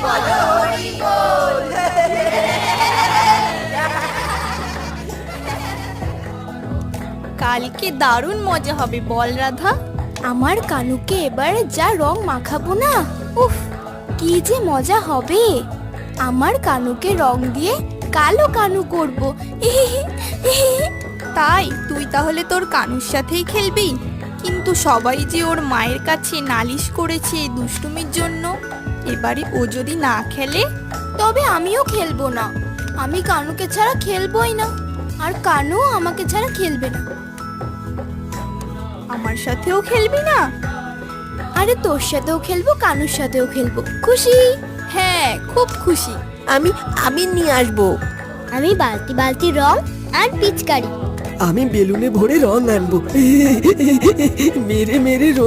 বলো হরি বল। কালকে দারুণ মজা হবে বল রাধা। আমার কানুকে এবারে যা রং মাখাবো না, উফ কি যে মজা হবে। আমার কানুকে রং দিয়ে কালো কানু করব। তাই তুই তাহলে তোর কানুর সাথেই খেলবি? কিন্তু সবাই যে ওর মায়ের কাছে নালিশ করেছে দুষ্টুমির জন্য, এবারে ও যদি না খেলে তবে আমিও খেলবো না। আমি কানুকে ছাড়া খেলবই না, আর কানু আমাকে ছাড়া খেলবে না। আমার সাথেও খেলবি না? আরে তোর সাথেও খেলবো, কানুর সাথেও খেলবো। খুশি? হ্যাঁ খুব খুশি। আমি আবির নিয়ে আসবো। আমি বালতি বালতি রং আর পিচকারি। আমি বেলুনে ভরে রং আনবো। মেরে মেরে রং